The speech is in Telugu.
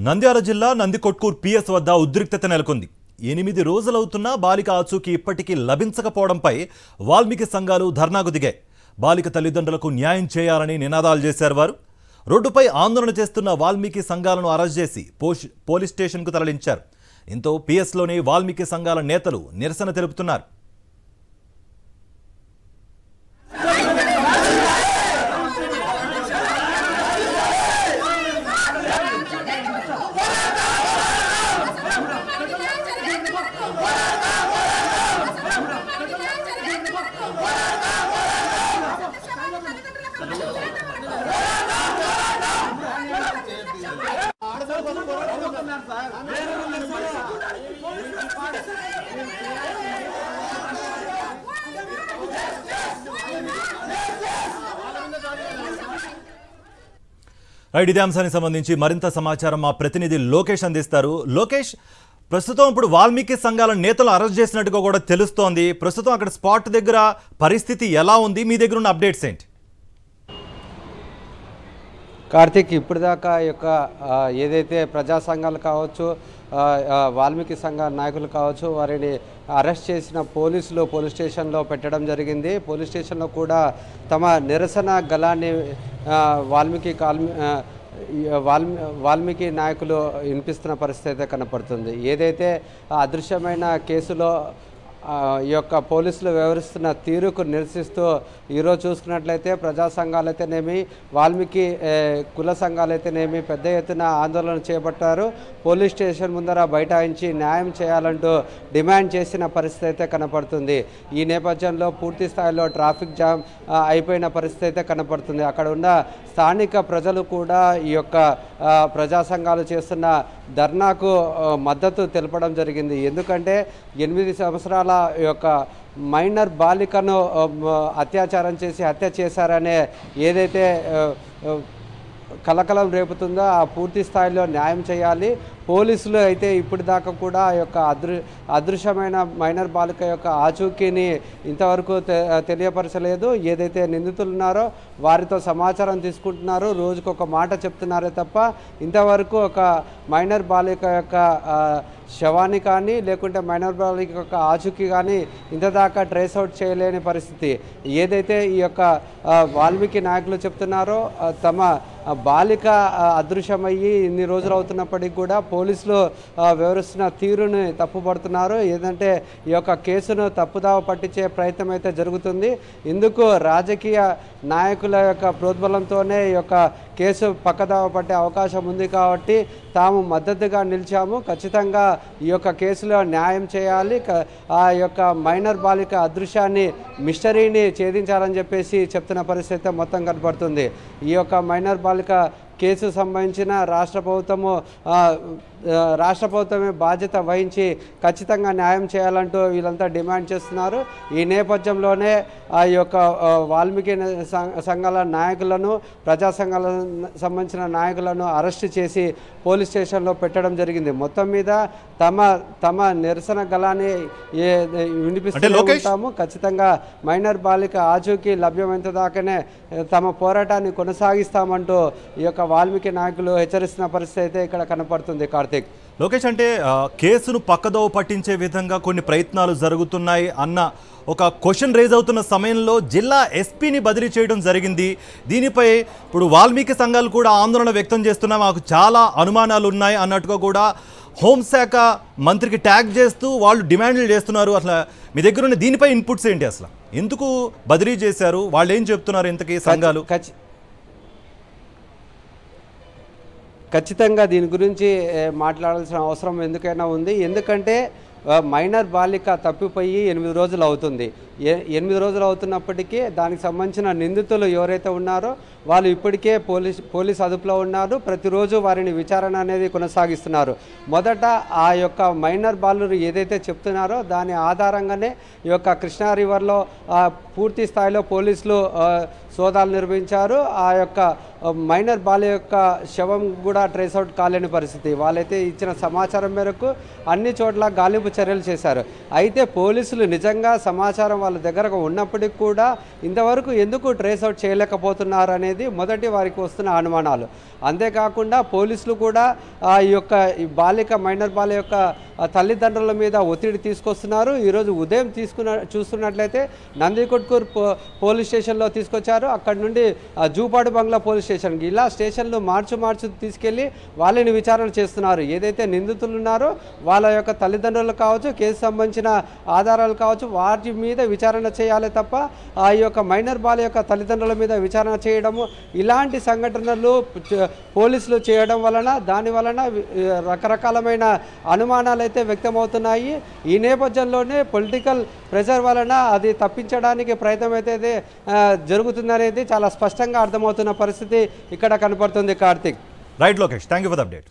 నంద్యాల జిల్లా నందికొట్కూర్ పిఎస్ వద్ద ఉద్రిక్తత నెలకొంది. 8 రోజులవుతున్నా బాలిక ఆచూకీ ఇప్పటికీ లభించకపోవడంపై వాల్మీకి సంఘాలు ధర్నాకు దిగాయి. బాలిక తల్లిదండ్రులకు న్యాయం చేయాలని నినాదాలు చేశారు. వారు రోడ్డుపై ఆందోళన చేస్తున్న వాల్మీకి సంఘాలను అరెస్ట్ చేసి పోలీస్ స్టేషన్కు తరలించారు. దీంతో పిఎస్లోని వాల్మీకి సంఘాల నేతలు నిరసన తెలుపుతున్నారు. ఇదే అంశానికి సంబంధించి మరింత సమాచారం మా ప్రతినిధి లోకేష్ అందిస్తారు. లోకేష్, ప్రస్తుతం ఇప్పుడు వాల్మీకి సంఘాల నేతలు అరెస్ట్ చేసినట్టుగా కూడా తెలుస్తోంది. ప్రస్తుతం అక్కడ స్పాట్ దగ్గర పరిస్థితి ఎలా ఉంది? మీ దగ్గర ఉన్న అప్డేట్స్ ఏంటి? కార్తీక్, ఇప్పటిదాకా యొక్క ఏదైతే ప్రజా సంఘాలు కావచ్చు, వాల్మీకి సంఘ నాయకులు కావచ్చు, వారిని అరెస్ట్ చేసిన పోలీసులు పోలీస్ స్టేషన్లో పెట్టడం జరిగింది. పోలీస్ స్టేషన్లో కూడా తమ నిరసన గళాన్ని వాల్మీకి నాయకులు వినిపిస్తున్న పరిస్థితి అయితే కనపడుతుంది. ఏదైతే అదృశ్యమైన కేసులో ఈ యొక్క పోలీసులు వ్యవహరిస్తున్న తీరుకు నిరసిస్తూ ఈరోజు చూసుకున్నట్లయితే ప్రజా సంఘాలైతేనేమి, వాల్మీకి కుల సంఘాలైతేనేమి పెద్ద ఎత్తున ఆందోళన చేపట్టారు. పోలీస్ స్టేషన్ ముందర బైఠాయించి న్యాయం చేయాలంటూ డిమాండ్ చేసిన పరిస్థితి అయితే కనపడుతుంది. ఈ నేపథ్యంలో పూర్తి స్థాయిలో ట్రాఫిక్ జామ్ అయిపోయిన పరిస్థితి అయితే కనపడుతుంది. అక్కడ ఉన్న స్థానిక ప్రజలు కూడా ఈ యొక్క ప్రజా సంఘాలు చేస్తున్న ధర్నాకు మద్దతు తెలపడం జరిగింది. ఎందుకంటే 8 సంవత్సరాల యొక్క మైనర్ బాలికను అత్యాచారం చేసి హత్య చేశారనే ఏదైతే కలకలం రేపుతుందో ఆ పూర్తి స్థాయిలో న్యాయం చేయాలి. పోలీసులు అయితే ఇప్పటిదాకా కూడా ఆ యొక్క అదృశ్యమైన మైనర్ బాలిక యొక్క ఆచూకీని ఇంతవరకు తెలియపరచలేదు. ఏదైతే నిందితులు ఉన్నారో వారితో సమాచారం తీసుకుంటున్నారు, రోజుకొక మాట చెప్తున్నారే తప్ప ఇంతవరకు ఒక మైనర్ బాలిక యొక్క శవాన్ని కానీ లేకుంటే మైనర్ బాలిక యొక్క ఆచూకీ కానీ ఇంతదాకా ట్రేస్ అవుట్ చేయలేని పరిస్థితి. ఏదైతే ఈ యొక్క వాల్మీకి నాయకులు చెప్తున్నారో తమ బాలిక అదృశ్యమయ్యి ఇన్ని రోజులు అవుతున్నప్పటికీ కూడా పోలీసులు వ్యవహరిస్తున్న తీరుని తప్పుపడుతున్నారు. ఏదంటే ఈ యొక్క కేసును తప్పుదావ పట్టించే ప్రయత్నం అయితే జరుగుతుంది. ఇందుకు రాజకీయ నాయకుల యొక్క ప్రోద్బలంతోనే ఈ యొక్క కేసు పక్కదావ పట్టే అవకాశం ఉంది కాబట్టి తాము మద్దతుగా నిలిచాము. ఖచ్చితంగా ఈ యొక్క కేసులో న్యాయం చేయాలి, ఆ యొక్క మైనర్ బాలిక అదృశ్యాన్ని మిస్టరీని ఛేదించాలని చెప్పేసి చెప్తున్న పరిస్థితి మొత్తం కనపడుతుంది. ఈ యొక్క మైనర్ బాలిక కేసు సంబంధించిన రాష్ట్ర ప్రభుత్వమే బాధ్యత వహించి ఖచ్చితంగా న్యాయం చేయాలంటూ వీళ్ళంతా డిమాండ్ చేస్తున్నారు. ఈ నేపథ్యంలోనే ఆ యొక్క వాల్మీకి సంఘాల నాయకులను, ప్రజా సంఘాలకు సంబంధించిన నాయకులను అరెస్ట్ చేసి పోలీస్ స్టేషన్లో పెట్టడం జరిగింది. మొత్తం మీద తమ నిరసన గళాన్ని వినిపిస్తూ ఉంటాము. ఖచ్చితంగా మైనర్ బాలిక ఆచూకీ లభ్యమైనంత దాకానే తమ పోరాటాన్ని కొనసాగిస్తామంటూ ఈ యొక్క వాల్మీకి నాయకులు హెచ్చరిస్తున్న పరిస్థితి అయితే ఇక్కడ కనపడుతుంది. కార్తీక్, లోకేష్, అంటే కేసును పక్కదోవ పట్టించే విధంగా కొన్ని ప్రయత్నాలు జరుగుతున్నాయి అన్న ఒక క్వశ్చన్ రేజ్ అవుతున్న సమయంలో జిల్లా ఎస్పీని బదిలీ చేయడం జరిగింది. దీనిపై ఇప్పుడు వాల్మీకి సంఘాలు కూడా ఆందోళన వ్యక్తం చేస్తున్నా మాకు చాలా అనుమానాలు ఉన్నాయి అన్నట్టుగా కూడా హోంశాఖ మంత్రికి ట్యాగ్ చేస్తూ వాళ్ళు డిమాండ్లు చేస్తున్నారు. అసలు మీ దగ్గర ఉన్న దీనిపై ఇన్పుట్స్ ఏంటి? అసలు ఎందుకు బదిలీ చేశారు? వాళ్ళు ఏం చెప్తున్నారు ఇంతకీ సంఘాలు? ఖచ్చితంగా దీని గురించి మాట్లాడాల్సిన అవసరం ఎందుకైనా ఉంది. ఎందుకంటే మైనర్ బాలిక తప్పిపోయి 8 రోజులు అవుతుంది. 8 రోజులు అవుతున్నప్పటికీ దానికి సంబంధించిన నిందితులు ఎవరైతే ఉన్నారో వాళ్ళు ఇప్పటికే పోలీస్ అదుపులో ఉన్నారు. ప్రతిరోజు వారిని విచారణ అనేది కొనసాగిస్తున్నారు. మొదట ఆ యొక్క మైనర్ బాలురు ఏదైతే చెప్తున్నారో దాని ఆధారంగానే ఈ యొక్క కృష్ణా రివర్లో పూర్తి స్థాయిలో పోలీసులు సోదాలు నిర్వహించారు. ఆ యొక్క మైనర్ బాల యొక్క శవం కూడా ట్రేస్ అవుట్ కాలేని పరిస్థితి. వాళ్ళైతే ఇచ్చిన సమాచారం మేరకు అన్ని చోట్ల గాలింపు చర్యలు చేశారు. అయితే పోలీసులు నిజంగా సమాచారం వాళ్ళ దగ్గర ఉన్నప్పటికీ కూడా ఇంతవరకు ఎందుకు ట్రేస్ అవుట్ చేయలేకపోతున్నారు అనేది మొదటి వారికి వస్తున్న అనుమానాలు. అంతేకాకుండా పోలీసులు కూడా ఈ యొక్క మైనర్ బాల యొక్క తల్లిదండ్రుల మీద ఒత్తిడి తీసుకొస్తున్నారు. ఈరోజు ఉదయం చూస్తున్నట్లయితే నందికొట్కూరు పోలీస్ స్టేషన్లో తీసుకొచ్చారు. అక్కడ నుండి జూపాడు బంగ్లా పోలీస్ స్టేషన్కి ఇలా స్టేషన్లు మార్చు తీసుకెళ్ళి వాళ్ళని విచారణ చేస్తున్నారు. ఏదైతే నిందితులు ఉన్నారో వాళ్ళ యొక్క తల్లిదండ్రులు కావచ్చు, కేసు సంబంధించిన ఆధారాలు కావచ్చు, వాటి మీద విచారణ చేయాలి తప్ప ఈ యొక్క మైనర్ బాల యొక్క తల్లిదండ్రుల మీద విచారణ చేయడము, ఇలాంటి సంఘటనలు పోలీసులు చేయడం వలన దాని వలన రకరకాలమైన అనుమానాలు అయితే వ్యక్తమవుతున్నాయి. ఈ నేపథ్యంలోనే పొలిటికల్ ప్రెషర్ వలన అది తప్పించడానికి ప్రయత్నం అయితే జరుగుతుందనేది చాలా స్పష్టంగా అర్థమవుతున్న పరిస్థితి ఇక్కడ కనపడుతుంది. Karthik. Right Lokesh, thank you for the update.